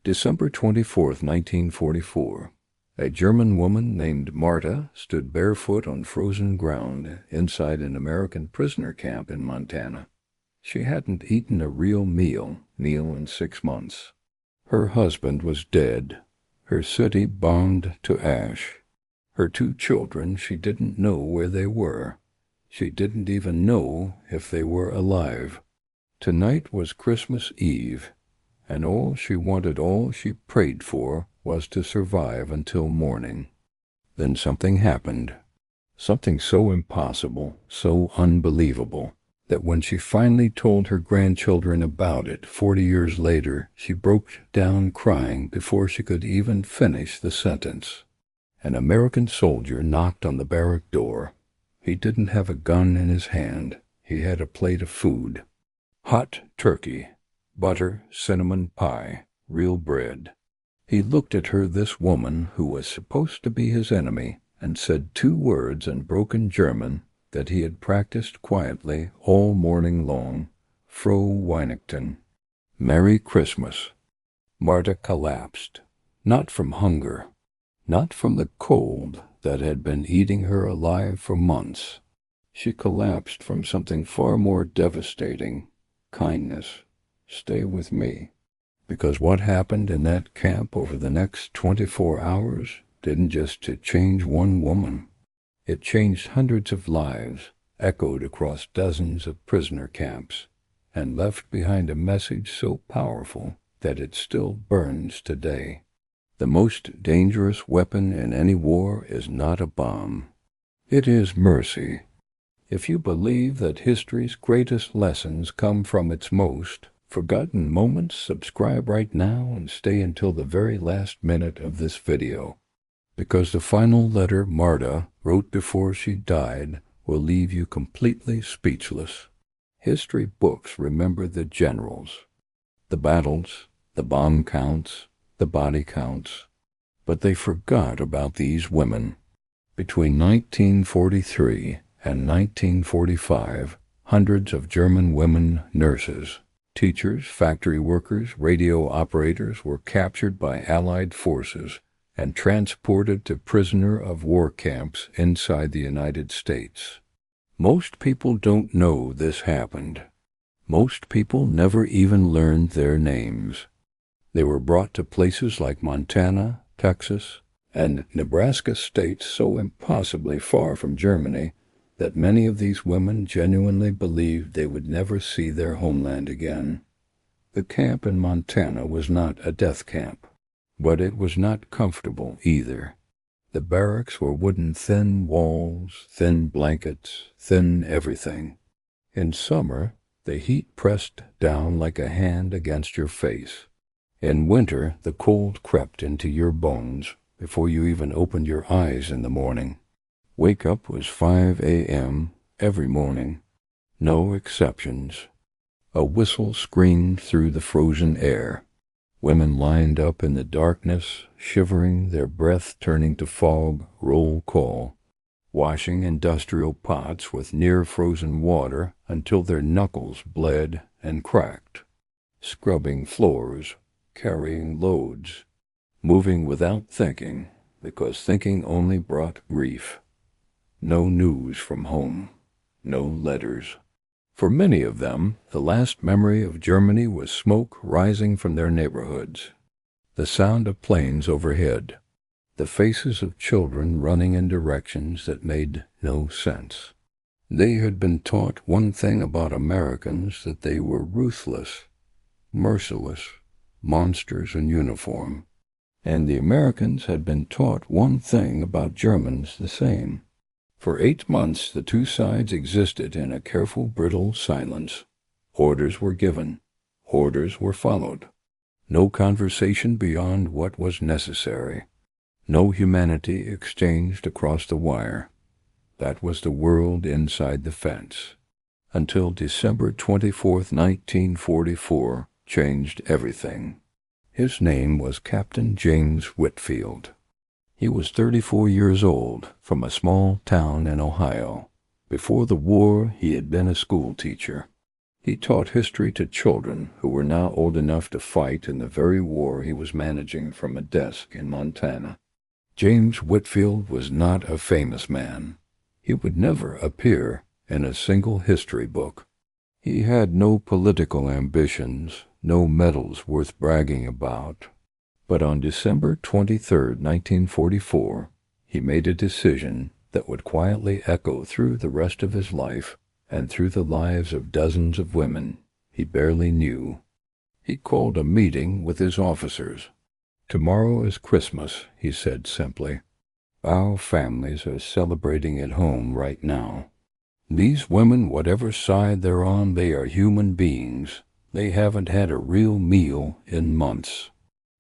December 24th, 1944. A German woman named Marta stood barefoot on frozen ground inside an American prisoner camp in Montana. She hadn't eaten a real meal in 6 months. Her husband was dead, her city bombed to ash. Her 2 children, she didn't know where they were. She didn't even know if they were alive. Tonight was Christmas Eve, and all she wanted, all she prayed for, was to survive until morning. Then something happened. Something so impossible, so unbelievable, that when she finally told her grandchildren about it 40 years later, she broke down crying before she could even finish the sentence. An American soldier knocked on the barrack door. He didn't have a gun in his hand. He had a plate of food. Hot turkey, butter, cinnamon pie, real bread. He looked at her, this woman who was supposed to be his enemy, and said 2 words in broken German that he had practiced quietly all morning long: Frohe Weihnachten, Merry Christmas. Marta collapsed, not from hunger, not from the cold that had been eating her alive for months. She collapsed from something far more devastating: kindness. Stay with me. Because what happened in that camp over the next 24 hours didn't just change one woman. It changed hundreds of lives, echoed across dozens of prisoner camps, and left behind a message so powerful that it still burns today. The most dangerous weapon in any war is not a bomb. It is mercy. If you believe that history's greatest lessons come from its most forgotten moments, subscribe right now and stay until the very last minute of this video, because the final letter Marta wrote before she died will leave you completely speechless. History books remember the generals, the battles, the bomb counts, the body counts, but they forgot about these women. Between 1943 and 1945, hundreds of German women nurses, teachers, factory workers, radio operators were captured by Allied forces and transported to prisoner of war camps inside the United States. Most people don't know this happened. Most people never even learned their names. They were brought to places like Montana, Texas, and Nebraska, states so impossibly far from Germany that many of these women genuinely believed they would never see their homeland again. The camp in Montana was not a death camp, but it was not comfortable either. The barracks were wooden, thin walls, thin blankets, thin everything. In summer, the heat pressed down like a hand against your face. In winter, the cold crept into your bones before you even opened your eyes in the morning. Wake up was 5 a.m. every morning. No exceptions. A whistle screamed through the frozen air. Women lined up in the darkness, shivering, their breath turning to fog. Roll call. Washing industrial pots with near-frozen water until their knuckles bled and cracked. Scrubbing floors, carrying loads. Moving without thinking, because thinking only brought grief. No news from home. No letters. For many of them, the last memory of Germany was smoke rising from their neighborhoods, the sound of planes overhead, the faces of children running in directions that made no sense. They had been taught one thing about Americans, that they were ruthless, merciless, monsters in uniform. And the Americans had been taught one thing about Germans, the same. For 8 months, the 2 sides existed in a careful, brittle silence. Orders were given. Orders were followed. No conversation beyond what was necessary. No humanity exchanged across the wire. That was the world inside the fence. Until December 24th, 1944, changed everything. His name was Captain James Whitfield. He was 34 years old, from a small town in Ohio. Before the war, he had been a school teacher. He taught history to children who were now old enough to fight in the very war he was managing from a desk in Montana. James Whitfield was not a famous man. He would never appear in a single history book. He had no political ambitions, no medals worth bragging about. But on December 23, 1944, he made a decision that would quietly echo through the rest of his life and through the lives of dozens of women he barely knew. He called a meeting with his officers. "Tomorrow is Christmas," he said simply. "Our families are celebrating at home right now. These women, whatever side they're on, they are human beings. They haven't had a real meal in months.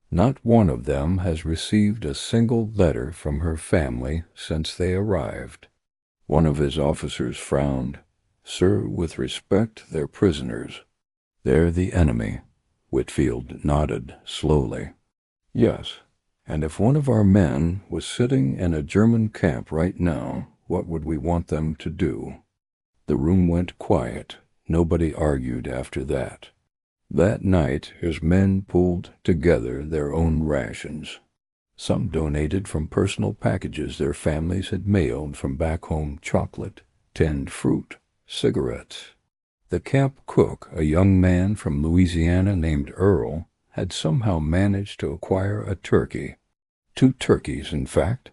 Not one of them has received a single letter from her family since they arrived." One of his officers frowned. "Sir, with respect, they're prisoners." "They're the enemy," Whitfield nodded slowly. "Yes, and if one of our men was sitting in a German camp right now, what would we want them to do?" The room went quiet. Nobody argued after that. That night his men pulled together their own rations. Some donated from personal packages their families had mailed from back home: chocolate, tinned fruit, cigarettes. The camp cook, a young man from Louisiana named Earl, had somehow managed to acquire a turkey. 2 turkeys, in fact.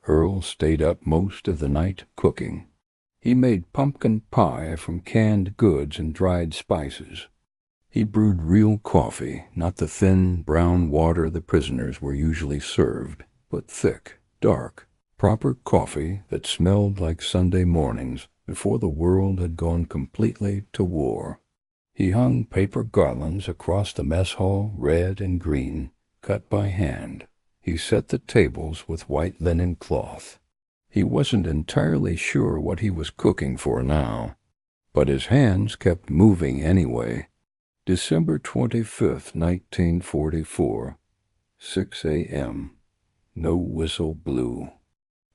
Earl stayed up most of the night cooking. He made pumpkin pie from canned goods and dried spices. He brewed real coffee, not the thin, brown water the prisoners were usually served, but thick, dark, proper coffee that smelled like Sunday mornings before the world had gone completely to war. He hung paper garlands across the mess hall, red and green, cut by hand. He set the tables with white linen cloth. He wasn't entirely sure what he was cooking for now, but his hands kept moving anyway. December 25th, 1944, 6 a.m. No whistle blew.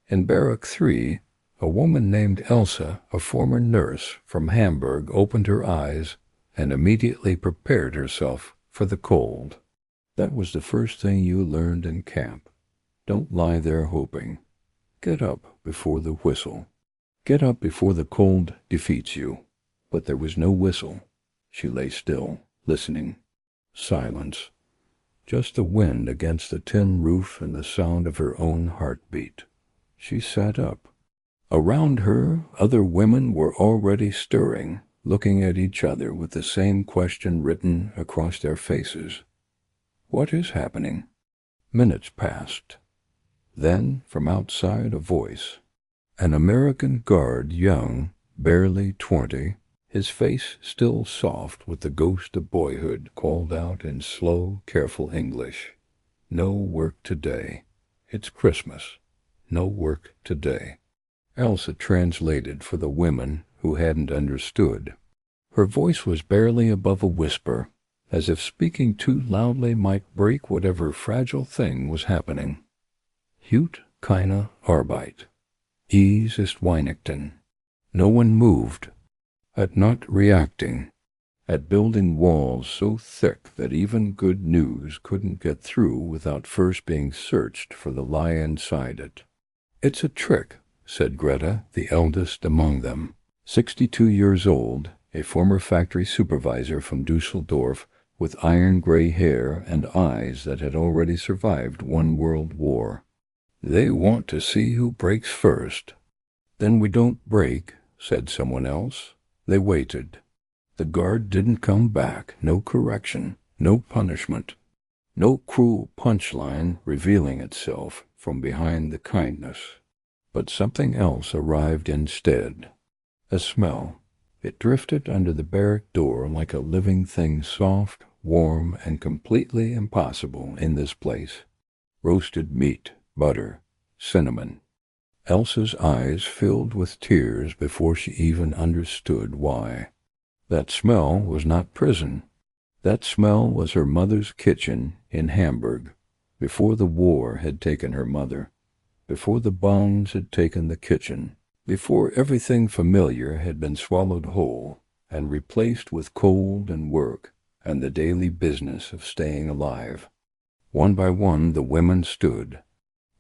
In Barrack 3, a woman named Elsa, a former nurse from Hamburg, opened her eyes and immediately prepared herself for the cold. That was the first thing you learned in camp. Don't lie there hoping. Get up before the whistle. Get up before the cold defeats you. But there was no whistle. She lay still, listening. Silence. Just the wind against the tin roof and the sound of her own heartbeat. She sat up. Around her, other women were already stirring, looking at each other with the same question written across their faces. What is happening? Minutes passed. Then, from outside, a voice. An American guard, young, barely 20, his face still soft with the ghost of boyhood, called out in slow, careful English. "No work today. It's Christmas. No work today." Elsa translated for the women who hadn't understood. Her voice was barely above a whisper, as if speaking too loudly might break whatever fragile thing was happening. "Hut keine Arbeit. Ease ist Weihnachten." No one moved. At not reacting. At building walls so thick that even good news couldn't get through without first being searched for the lie inside it. "It's a trick," said Greta, the eldest among them. 62 years old, a former factory supervisor from Dusseldorf, with iron-gray hair and eyes that had already survived 1 world war. "They want to see who breaks first." "Then we don't break," said someone else. They waited. The guard didn't come back. No correction, no punishment, no cruel punchline revealing itself from behind the kindness. But something else arrived instead. A smell. It drifted under the barrack door like a living thing, soft, warm, and completely impossible in this place. Roasted meat, butter, cinnamon. Elsa's eyes filled with tears before she even understood why. That smell was not prison. That smell was her mother's kitchen in Hamburg, before the war had taken her mother, before the bombs had taken the kitchen, before everything familiar had been swallowed whole. and replaced with cold and work and the daily business of staying alive. One by one the women stood.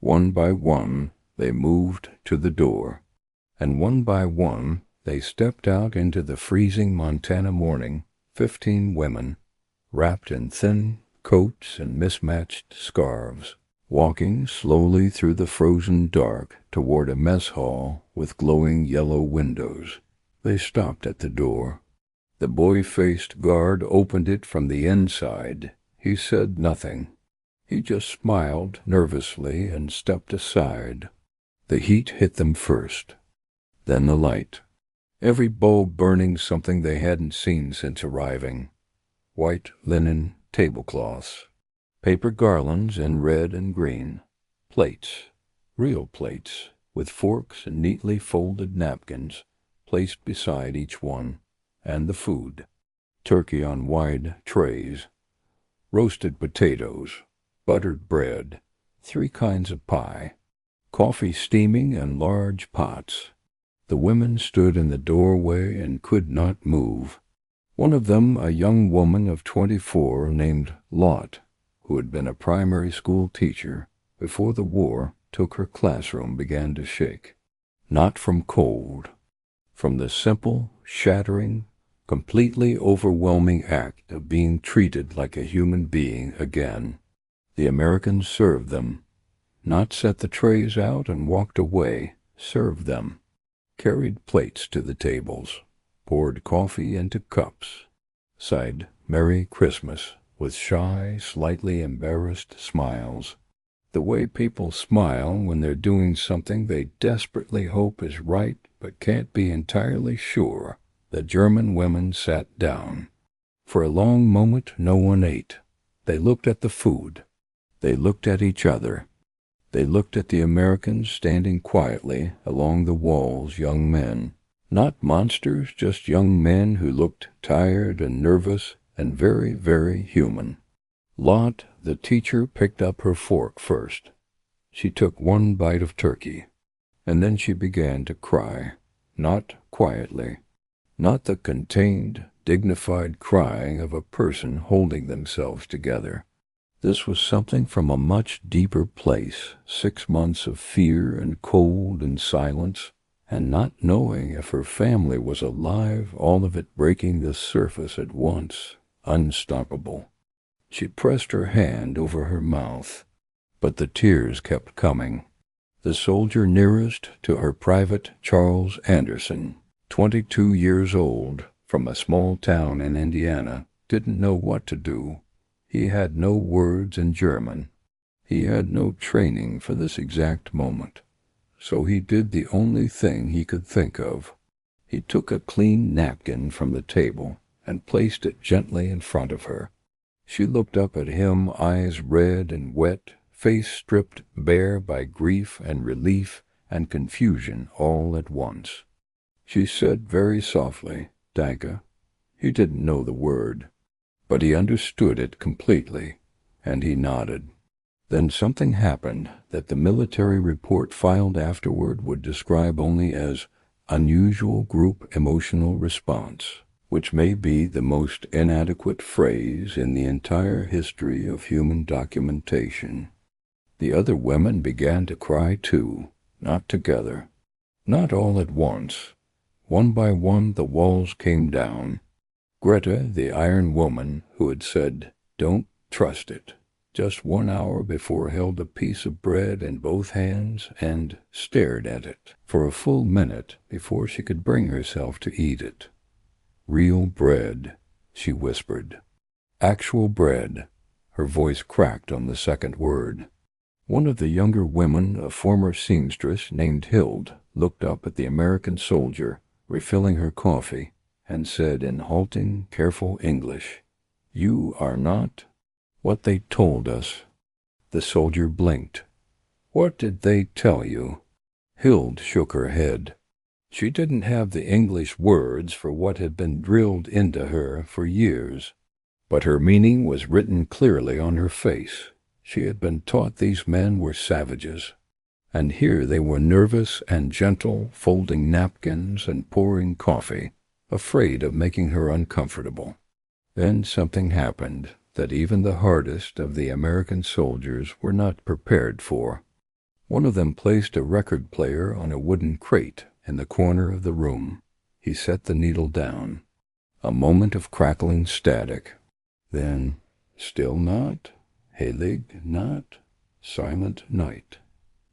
One by one they moved to the door, and one by one they stepped out into the freezing Montana morning, 15 women, wrapped in thin coats and mismatched scarves, walking slowly through the frozen dark toward a mess hall with glowing yellow windows. They stopped at the door. The boy-faced guard opened it from the inside. He said nothing. He just smiled nervously and stepped aside. The heat hit them first, then the light. Every bulb burning something they hadn't seen since arriving. White linen tablecloths, paper garlands in red and green, plates, real plates, with forks and neatly folded napkins placed beside each one, and the food, turkey on wide trays, roasted potatoes, buttered bread, 3 kinds of pie, coffee steaming in large pots. The women stood in the doorway and could not move. One of them, a young woman of 24 named Lot, who had been a primary school teacher before the war, took her classroom, began to shake. Not from cold, from the simple, shattering, completely overwhelming act of being treated like a human being again. The Americans served them, not set the trays out and walked away, served them, carried plates to the tables, poured coffee into cups, sighed "Merry Christmas" with shy, slightly embarrassed smiles. The way people smile when they're doing something they desperately hope is right but can't be entirely sure. The German women sat down. For a long moment no one ate. They looked at the food. They looked at each other. They looked at the Americans standing quietly along the walls, young men. Not monsters, just young men who looked tired and nervous and very, very human. Lot, the teacher, picked up her fork first. She took one bite of turkey, and then she began to cry, not quietly, not the contained, dignified crying of a person holding themselves together. This was something from a much deeper place, 6 months of fear and cold and silence, and not knowing if her family was alive, all of it breaking the surface at once, unstoppable. She pressed her hand over her mouth, but the tears kept coming. The soldier nearest to her, Private Charles Anderson, 22 years old, from a small town in Indiana, didn't know what to do. He had no words in German. He had no training for this exact moment. So he did the only thing he could think of. He took a clean napkin from the table and placed it gently in front of her. She looked up at him, eyes red and wet, face stripped bare by grief and relief and confusion all at once. She said very softly, "Danke." He didn't know the word, but he understood it completely, and he nodded. Then something happened that the military report filed afterward would describe only as unusual group emotional response, which may be the most inadequate phrase in the entire history of human documentation. The other women began to cry too, not together, not all at once. One by one the walls came down. Greta, the iron woman who had said, "Don't trust it," just 1 hour before held a piece of bread in both hands and stared at it for a full minute before she could bring herself to eat it. "Real bread," she whispered. "Actual bread." Her voice cracked on the second word. One of the younger women, a former seamstress named Hild, looked up at the American soldier, refilling her coffee, and said in halting, careful English, "You are not what they told us." The soldier blinked. "What did they tell you?" Hild shook her head. She didn't have the English words for what had been drilled into her for years, but her meaning was written clearly on her face. She had been taught these men were savages, and here they were nervous and gentle, folding napkins and pouring coffee. afraid of making her uncomfortable. Then something happened that even the hardest of the American soldiers were not prepared for. One of them placed a record player on a wooden crate in the corner of the room. He set the needle down. A moment of crackling static. Then, still not, heilig not, silent night.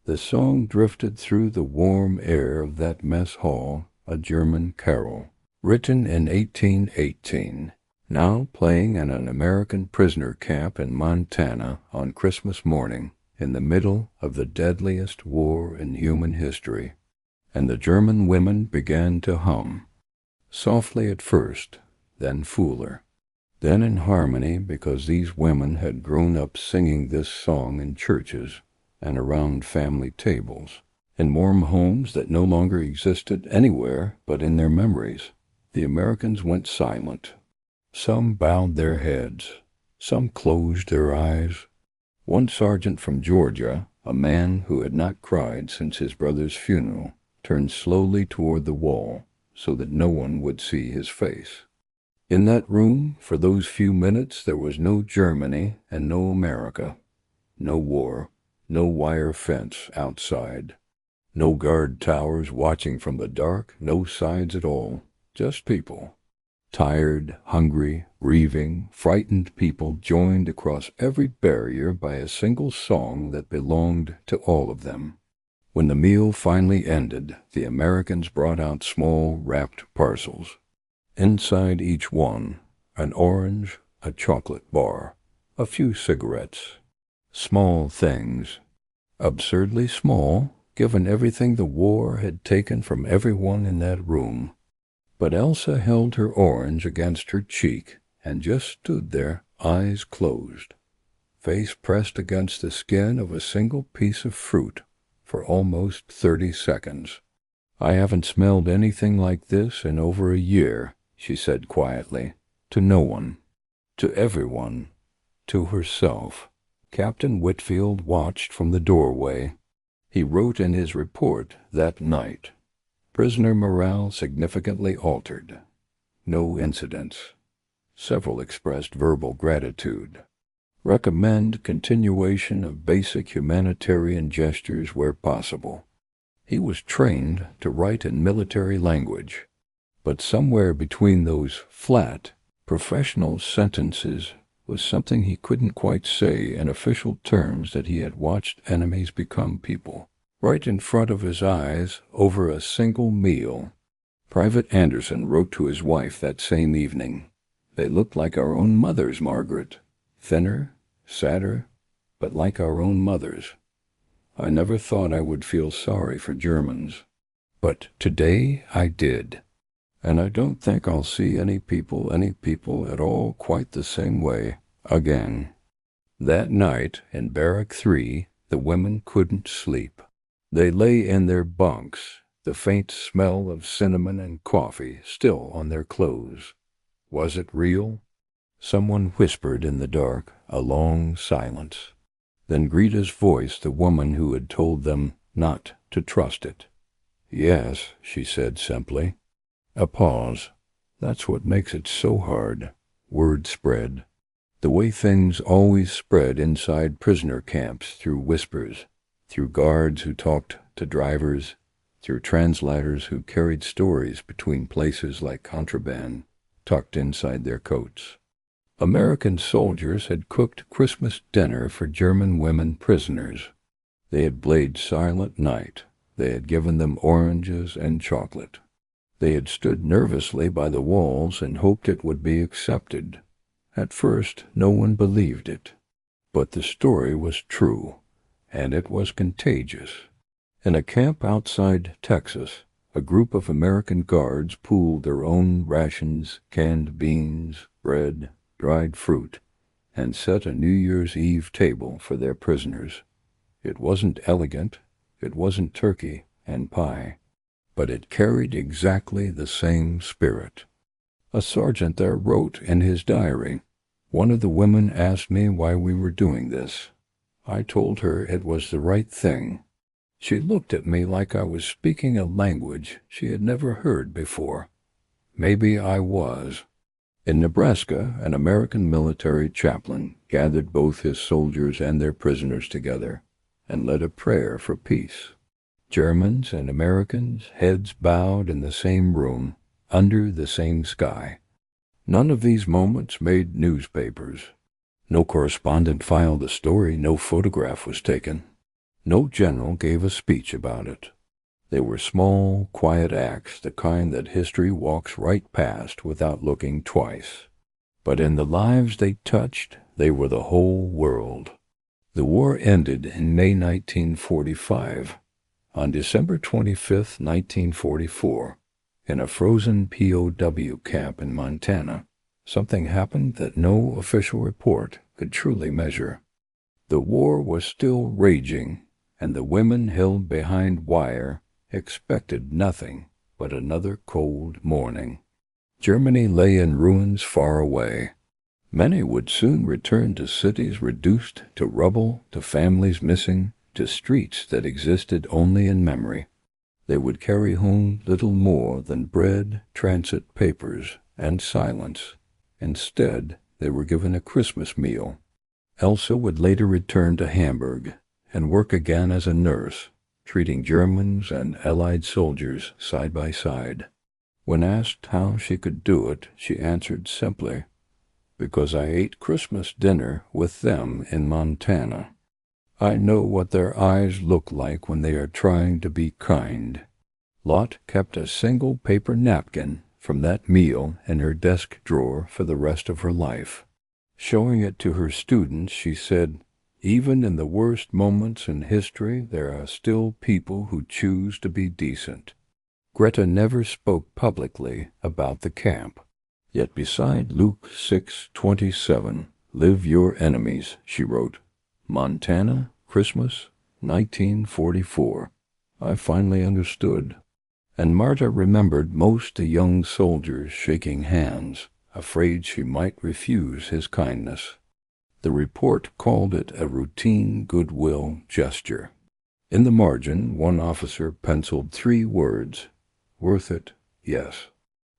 The song drifted through the warm air of that mess hall, a German carol, written in 1818, now playing in an American prisoner camp in Montana on Christmas morning, in the middle of the deadliest war in human history. And the German women began to hum, softly at first, then fuller, then in harmony, because these women had grown up singing this song in churches and around family tables, in warm homes that no longer existed anywhere but in their memories. The Americans went silent. Some bowed their heads. Some closed their eyes. One sergeant from Georgia, a man who had not cried since his brother's funeral, turned slowly toward the wall so that no one would see his face. In that room, for those few minutes, there was no Germany and no America. No war, no wire fence outside. No guard towers watching from the dark, no sides at all. Just people. Tired, hungry, grieving, frightened people joined across every barrier by a single song that belonged to all of them. When the meal finally ended, the Americans brought out small wrapped parcels. Inside each one, an orange, a chocolate bar, a few cigarettes. Small things. Absurdly small, given everything the war had taken from everyone in that room. But Elsa held her orange against her cheek and just stood there, eyes closed, face pressed against the skin of a single piece of fruit for almost 30 seconds. "I haven't smelled anything like this in over a year," she said quietly, to no one, to everyone, to herself. Captain Whitfield watched from the doorway. He wrote in his report that night, "Prisoner morale significantly altered. No incidents." Several expressed verbal gratitude. "Recommend continuation of basic humanitarian gestures where possible." He was trained to write in military language, but somewhere between those flat, professional sentences was something he couldn't quite say in official terms that he had watched enemies become people, right in front of his eyes over a single meal. Private Anderson wrote to his wife that same evening, "They looked like our own mothers, Margaret. Thinner, sadder, but like our own mothers. I never thought I would feel sorry for Germans. But today I did. And I don't think I'll see any people at all quite the same way again." That night in Barrack 3, the women couldn't sleep. They lay in their bunks, the faint smell of cinnamon and coffee still on their clothes. Was it real? Someone whispered in the dark, a long silence. Then Greta's voice, the woman who had told them not to trust it. "Yes," she said simply. A pause. "That's what makes it so hard." Word spread. The way things always spread inside prisoner camps, through whispers, through guards who talked to drivers, through translators who carried stories between places like contraband, tucked inside their coats. American soldiers had cooked Christmas dinner for German women prisoners. They had played Silent Night. They had given them oranges and chocolate. They had stood nervously by the walls and hoped it would be accepted. At first, no one believed it. But the story was true, and it was contagious. In a camp outside Texas, a group of American guards pooled their own rations, canned beans, bread, dried fruit, and set a New Year's Eve table for their prisoners. It wasn't elegant, it wasn't turkey and pie, but it carried exactly the same spirit. A sergeant there wrote in his diary, "One of the women asked me why we were doing this. I told her it was the right thing. She looked at me like I was speaking a language she had never heard before. Maybe I was. In Nebraska, an American military chaplain gathered both his soldiers and their prisoners together and led a prayer for peace. Germans and Americans, heads bowed in the same room, under the same sky. None of these moments made newspapers. No correspondent filed a story, no photograph was taken. No general gave a speech about it. They were small, quiet acts, the kind that history walks right past without looking twice. But in the lives they touched, they were the whole world. The war ended in May 1945. On December 25, 1944, in a frozen POW camp in Montana, something happened that no official report could truly measure. The war was still raging, and the women held behind wire expected nothing but another cold morning. Germany lay in ruins far away. Many would soon return to cities reduced to rubble, to families missing, to streets that existed only in memory. They would carry home little more than bread, transit papers, and silence. Instead, they were given a Christmas meal. Elsa would later return to Hamburg and work again as a nurse, treating Germans and Allied soldiers side by side. When asked how she could do it, she answered simply, "Because I ate Christmas dinner with them in Montana. I know what their eyes look like when they are trying to be kind." Lot kept a single paper napkin from that meal in her desk drawer for the rest of her life. Showing it to her students, she said, "Even in the worst moments in history, there are still people who choose to be decent." Greta never spoke publicly about the camp. Yet beside Luke 6:27, "Live your enemies," she wrote, "Montana, Christmas, 1944. I finally understood." And Marta remembered most a young soldier shaking hands, afraid she might refuse his kindness. The report called it a routine goodwill gesture. In the margin, one officer penciled 3 words, "Worth it, yes."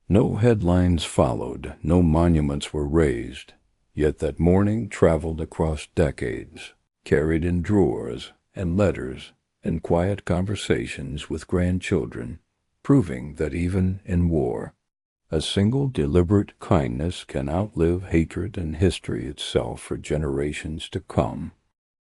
No headlines followed, no monuments were raised, yet that morning traveled across decades, carried in drawers and letters and quiet conversations with grandchildren, proving that even in war, a single deliberate kindness can outlive hatred and history itself for generations to come.